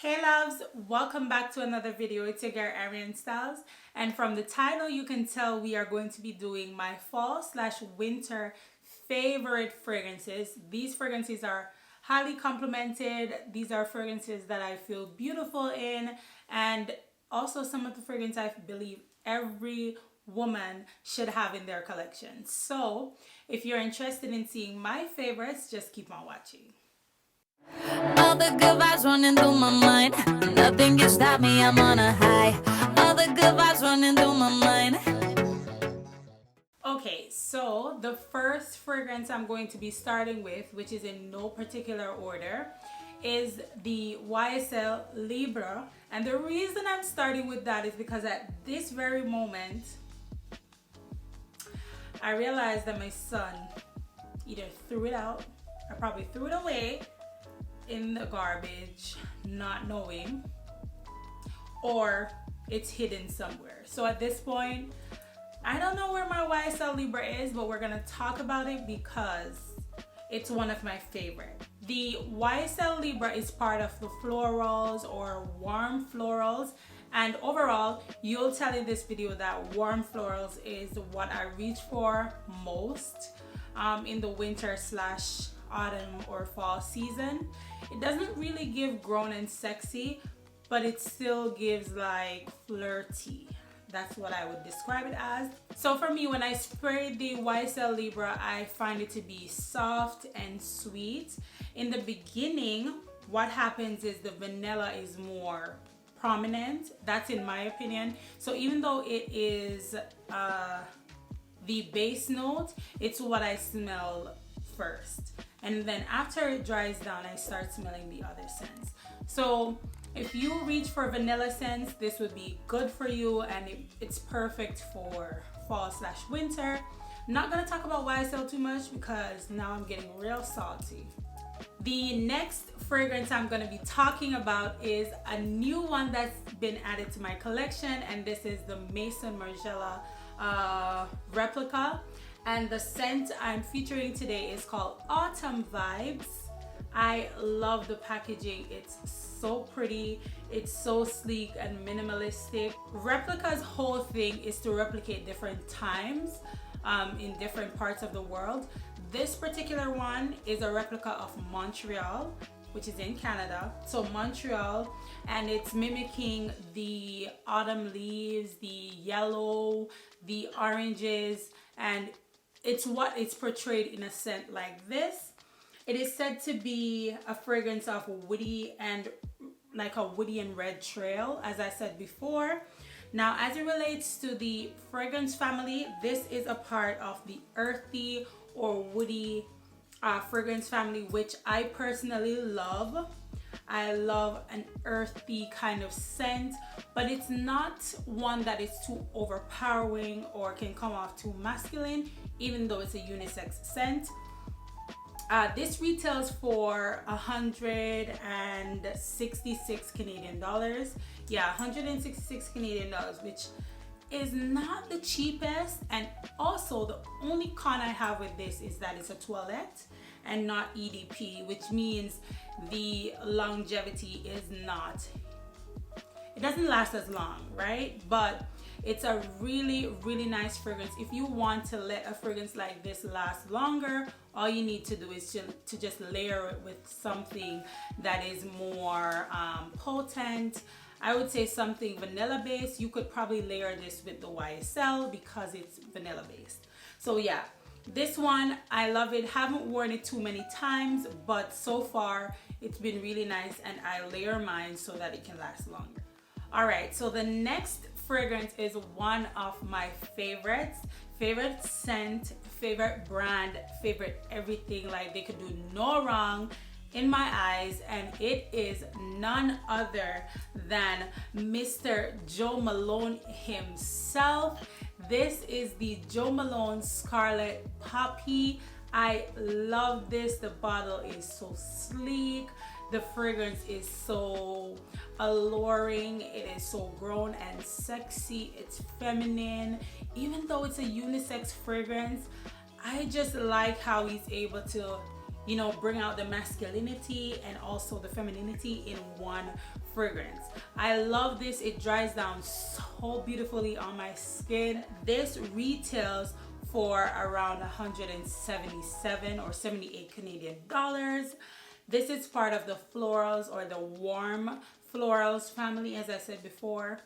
Hey loves, welcome back to another video. It's your girl Arianne Styllz, and from the title you can tell we are going to be doing my fall/winter favorite fragrances. These fragrances are highly complimented. These are fragrances that I feel beautiful in, and also some of the fragrances I believe every woman should have in their collection. So if you're interested in seeing my favorites, just keep on watching. All the good vibes running through my mind. Nothing can stop me, I'm on a high. All the good vibes running through my mind. Okay, so the first fragrance I'm going to be starting with, which is in no particular order, is the YSLLIBRE. And the reason I'm starting with that is because at this very moment, I realized that my son either threw it out or probably threw it away in the garbage, not knowing, or it's hidden somewhere. So at this point, I don't know where my YSLLIBRE is, but we're gonna talk about it because it's one of my favorite. The YSLLIBRE is part of the florals or warm florals, and overall you'll tell in this video that warm florals is what I reach for most in the winter / autumn or fall season. It doesn't really give grown and sexy, but it still gives like flirty. That's what I would describe it as. So for me, when I spray the YSLLIBRE, I find it to be soft and sweet. In the beginning, what happens is the vanilla is more prominent. That's in my opinion. So even though it is the base note, it's what I smell first. And then after it dries down, I start smelling the other scents. So if you reach for vanilla scents, this would be good for you, and it's perfect for fall/winter. Not gonna talk about YSL too much because now I'm getting real salty. The next fragrance I'm gonna be talking about is a new one that's been added to my collection, and this is the MAISON MARGIELA Replica. And the scent I'm featuring today is called Autumn Vibes. I love the packaging. It's so pretty. It's so sleek and minimalistic. Replica's whole thing is to replicate different times in different parts of the world. This particular one is a replica of Montreal, which is in Canada. So Montreal, and it's mimicking the autumn leaves, the yellow, the oranges, and it's what it's portrayed in a scent like this. It is said to be a fragrance of woody and like a woody and red trail, as I said before. Now, as it relates to the fragrance family, this is a part of the earthy or woody fragrance family, which I personally love. I love an earthy kind of scent, but it's not one that is too overpowering or can come off too masculine, even though it's a unisex scent. This retails for 166 Canadian dollars. Yeah, 166 Canadian dollars, which is not the cheapest. And also the only con I have with this is that it's a toilette and not EDP, which means the longevity is not, it doesn't last as long, right? But it's a really nice fragrance. If you want to let a fragrance like this last longer, all you need to do is to just layer it with something that is more potent. I would say something vanilla based. You could probably layer this with the YSL because it's vanilla based. So yeah, this one, I love it. Haven't worn it too many times, but so far it's been really nice, and I layer mine so that it can last longer. All right, so the next fragrance is one of my favorites. Favorite scent, favorite brand, favorite everything. Like, they could do no wrong in my eyes, and it is none other than Mr. JOMALONE himself. This is the JOMALONE Scarlet Poppy. I love this. The bottle is so sleek. The fragrance is so alluring. It is so grown and sexy. It's feminine. Even though it's a unisex fragrance, I just like how he's able to, you know, bring out the masculinity and also the femininity in one fragrance. I love this. It dries down so beautifully on my skin. This retails for around 177 or 78 Canadian dollars. This is part of the florals or the warm florals family. As I said before,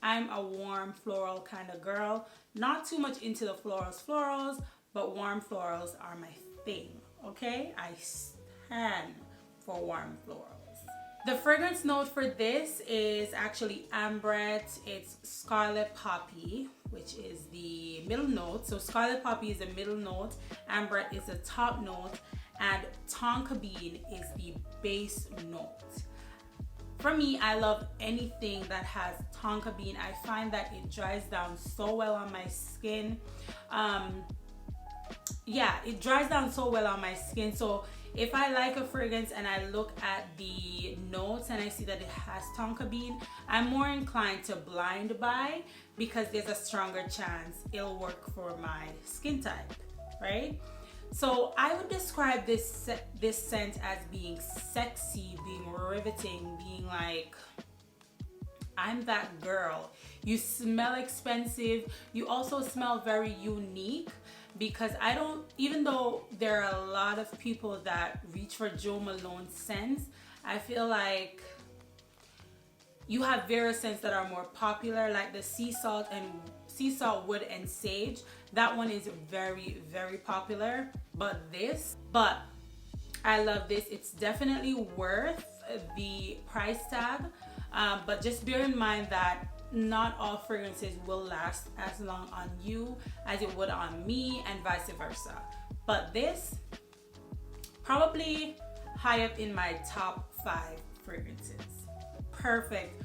I'm a warm floral kind of girl. Not too much into the florals, but warm florals are my thing, okay? I stand for warm florals. The fragrance note for this is actually ambrette. It's scarlet poppy, which is the middle note. So scarlet poppy is the middle note, ambrette is the top note, and tonka bean is the base note. For me, I love anything that has tonka bean. I find that it dries down so well on my skin. Yeah, it dries down so well on my skin. So if I like a fragrance and I look at the notes and I see that it has tonka bean, I'm more inclined to blind buy because there's a stronger chance it'll work for my skin type, right? So I would describe this scent as being sexy, being riveting, being like, I'm that girl. You smell expensive. You also smell very unique, because I don't, even though there are a lot of people that reach for Jo Malone scents, I feel like you have various scents that are more popular, like the sea salt, wood, and sage. That one is very, very popular. But I love this. It's definitely worth the price tag. But just bear in mind that not all fragrances will last as long on you as it would on me, and vice versa. But this, probably high up in my top 5 fragrances. Perfect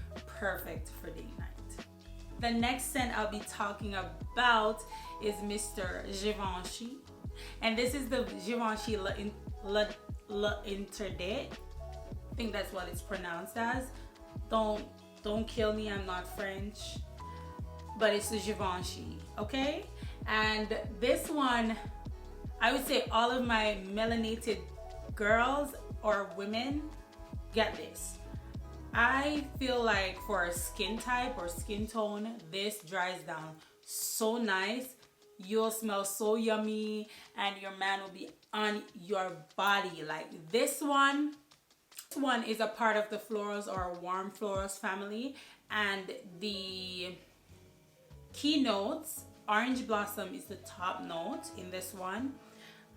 for date night. The next scent I'll be talking about is Mr. Givenchy, and this is the Givenchy L'Interdit. I think that's what it's pronounced as. Don't kill me, I'm not French, but it's the Givenchy, okay? And this one, I would say all of my melanated girls or women get this. I feel like for a skin type or skin tone, this dries down so nice. You'll smell so yummy and your man will be on your body. Like this one is a part of the florals or warm florals family, and the key notes, orange blossom is the top note in this one.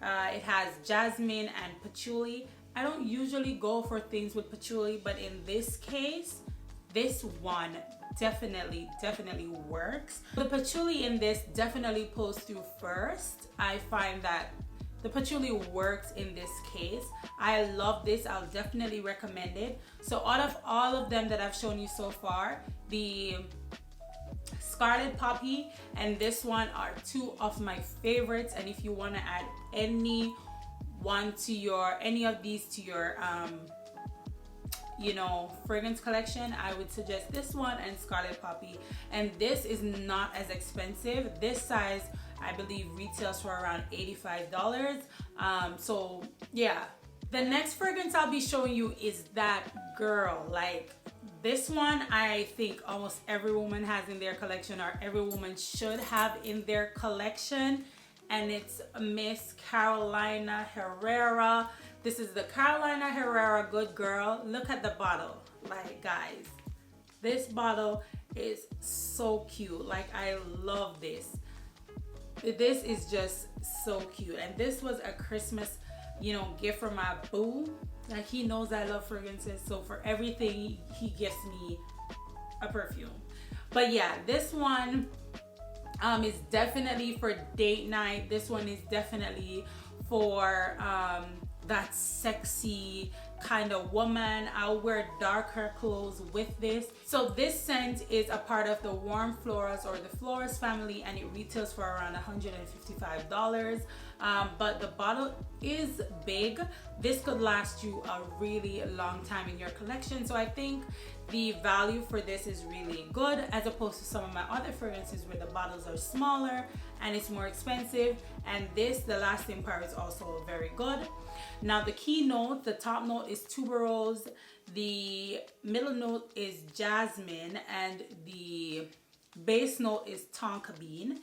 It has jasmine and patchouli. I don't usually go for things with patchouli, but in this case, this one definitely works. The patchouli in this definitely pulls through first. I find that the patchouli works in this case. I love this. I'll definitely recommend it. So out of all of them that I've shown you so far, the Scarlet Poppy and this one are 2 of my favorites. And if you want to add any of these to your fragrance collection, I would suggest this one and Scarlet Poppy. And this is not as expensive. This size, I believe, retails for around $85. So yeah, the next fragrance I'll be showing you is that girl. Like this one, I think almost every woman has in their collection, or every woman should have in their collection, and it's Miss Carolina Herrera. This is the Carolina Herrera Good Girl. Look at the bottle. Like, guys, this bottle is so cute. Like, I love this. This is just so cute. And this was a Christmas, gift from my boo. Like, he knows I love fragrances, so for everything he gifts me a perfume. But yeah, this one is definitely for date night. This one is definitely for that sexy kind of woman. I'll wear darker clothes with this. So this scent is a part of the warm florals or the florist family, and it retails for around $155. But the bottle is big. This could last you a really long time in your collection. So I think the value for this is really good, as opposed to some of my other fragrances where the bottles are smaller and it's more expensive. And this, the lasting power is also very good. Now the key note, the top note note is tuberose, the middle note is jasmine, and the base note is tonka bean.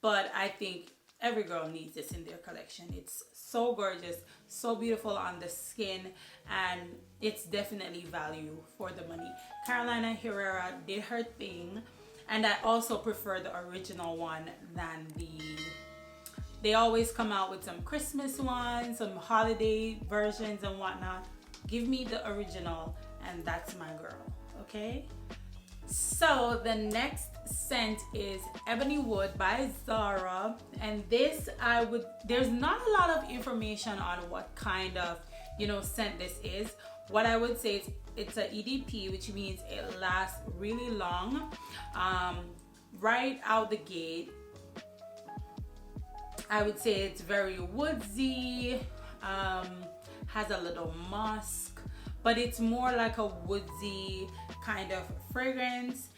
But I think every girl needs this in their collection. It's so gorgeous, so beautiful on the skin, and it's definitely value for the money. Carolina Herrera did her thing, and I also prefer the original one than they always come out with some Christmas ones, some holiday versions and whatnot. Give me the original, and that's my girl, okay? So the next scent is Ebony Wood by Zara, and this there's not a lot of information on what kind of, you know, scent this is. What I would say is it's a EDP, which means it lasts really long. Right out the gate, I would say it's very woodsy, has a little musk, but it's more like a woodsy kind of fragrance.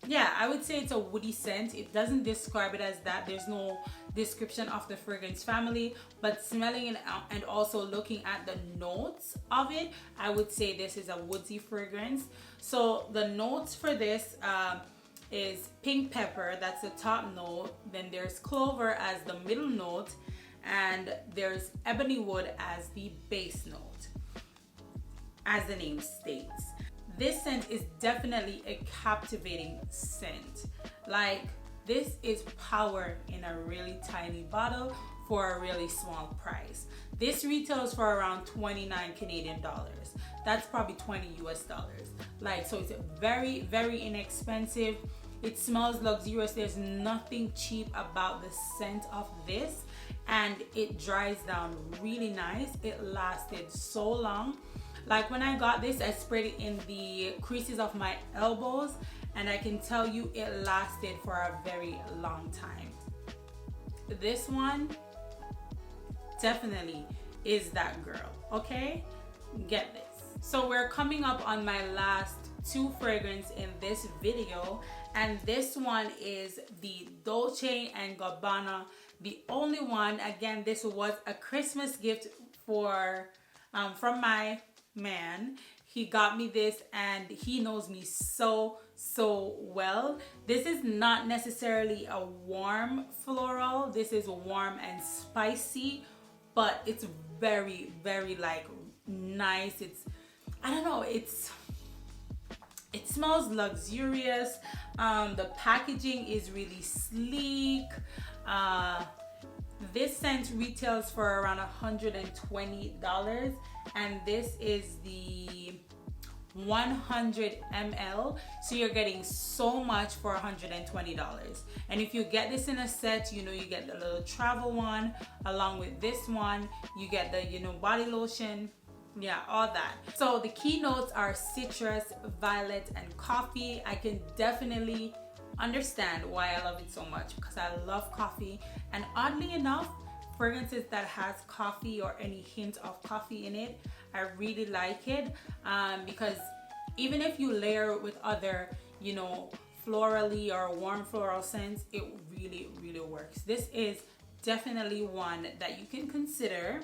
Yeah, I would say it's a woody scent. It doesn't describe it as that. There's no description of the fragrance family, but smelling it and also looking at the notes of it, I would say this is a woodsy fragrance. So the notes for this is pink pepper, that's the top note. Then there's clover as the middle note, and there's ebony wood as the base note, as the name states. This scent is definitely a captivating scent. Like, this is power in a really tiny bottle for a really small price. This retails for around 29 Canadian dollars. That's probably 20 US dollars. Like, so it's very, very inexpensive. It smells luxurious. There's nothing cheap about the scent of this, and it dries down really nice. It lasted so long. Like, when I got this, I sprayed it in the creases of my elbows, and I can tell you it lasted for a very long time. This one definitely is that girl, okay? Get this. So we're coming up on my last two fragrances in this video, and this one is the Dolce&Gabbana, the only one. Again, this was a Christmas gift for from my man. He got me this, and he knows me so well. This is not necessarily a warm floral. This is warm and spicy, but it's very, very like nice. It's, I don't know, it smells luxurious. The packaging is really sleek. This scent retails for around $120, and this is the 100 ml, so you're getting so much for $120. And if you get this in a set, you know, you get the little travel one along with this one. You get the, you know, body lotion, yeah, all that. So the key notes are citrus, violet, and coffee. I can definitely understand why I love it so much, because I love coffee, and oddly enough, fragrances that has coffee or any hint of coffee in it, I really like it, because even if you layer it with other, you know, florally or warm floral scents, it really, really works. This is definitely one that you can consider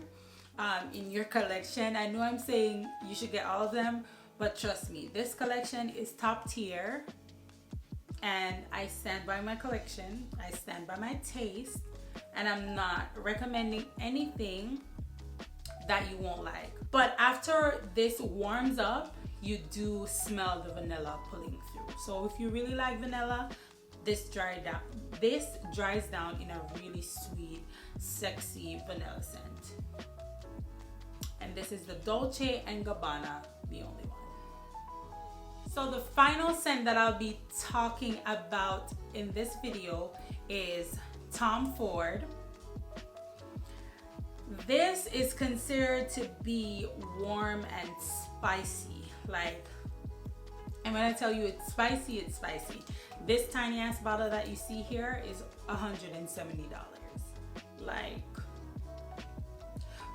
in your collection. I know I'm saying you should get all of them, but trust me, this collection is top tier, and I stand by my collection, I stand by my taste, and I'm not recommending anything that you won't like. But after this warms up, you do smell the vanilla pulling through. So if you really like vanilla, this dries down in a really sweet, sexy vanilla scent. And this is the Dolce&Gabbana, the only one. So the final scent that I'll be talking about in this video is Tom Ford. This is considered to be warm and spicy. Like, and when I tell you it's spicy, it's spicy. This tiny ass bottle that you see here is $170. Like,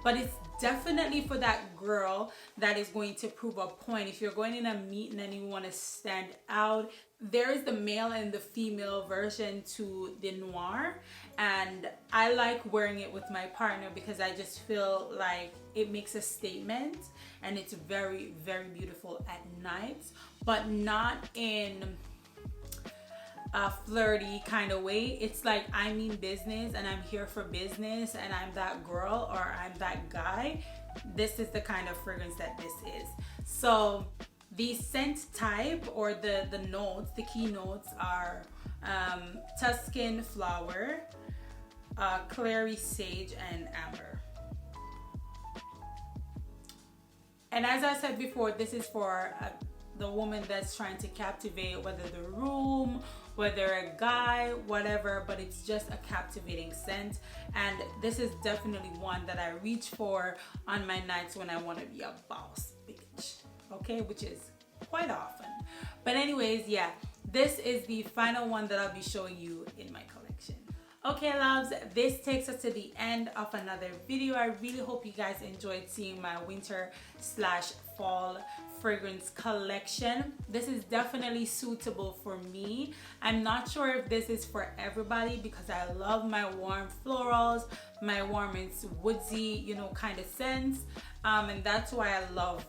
but it's definitely for that girl that is going to prove a point. If you're going in a meeting and you want to stand out, there is the male and the female version to the noir, and I like wearing it with my partner because I just feel like it makes a statement, and it's very, very beautiful at night, but not in a flirty kind of way. It's like I mean business, and I'm here for business, and I'm that girl or I'm that guy. This is the kind of fragrance that this is. So the scent type or the notes, the key notes are Tuscan flower, clary sage, and amber. And as I said before, this is for the woman that's trying to captivate, whether the room, whether a guy, whatever, but it's just a captivating scent. And this is definitely one that I reach for on my nights when I want to be a boss bitch, okay, which is quite often. But anyways, yeah, this is the final one that I'll be showing you in my collection. Okay, loves, this takes us to the end of another video. I really hope you guys enjoyed seeing my winter / fall fragrance collection. This is definitely suitable for me. I'm not sure if this is for everybody because I love my warm florals, my warm and woodsy, you know, kind of scents, and that's why I love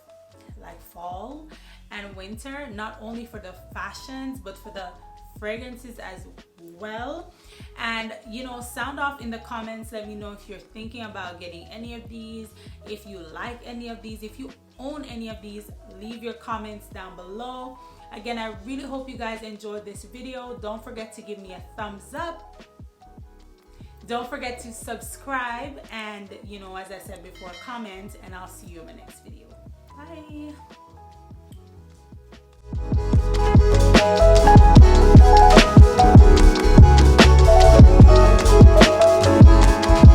like fall and winter, not only for the fashions but for the fragrances as well. And you know, sound off in the comments, let me know if you're thinking about getting any of these, if you like any of these, if you own any of these. Leave your comments down below. Again, I really hope you guys enjoyed this video. Don't forget to give me a thumbs up. Don't forget to subscribe, and you know, as I said before, comment, and I'll see you in my next video. Bye.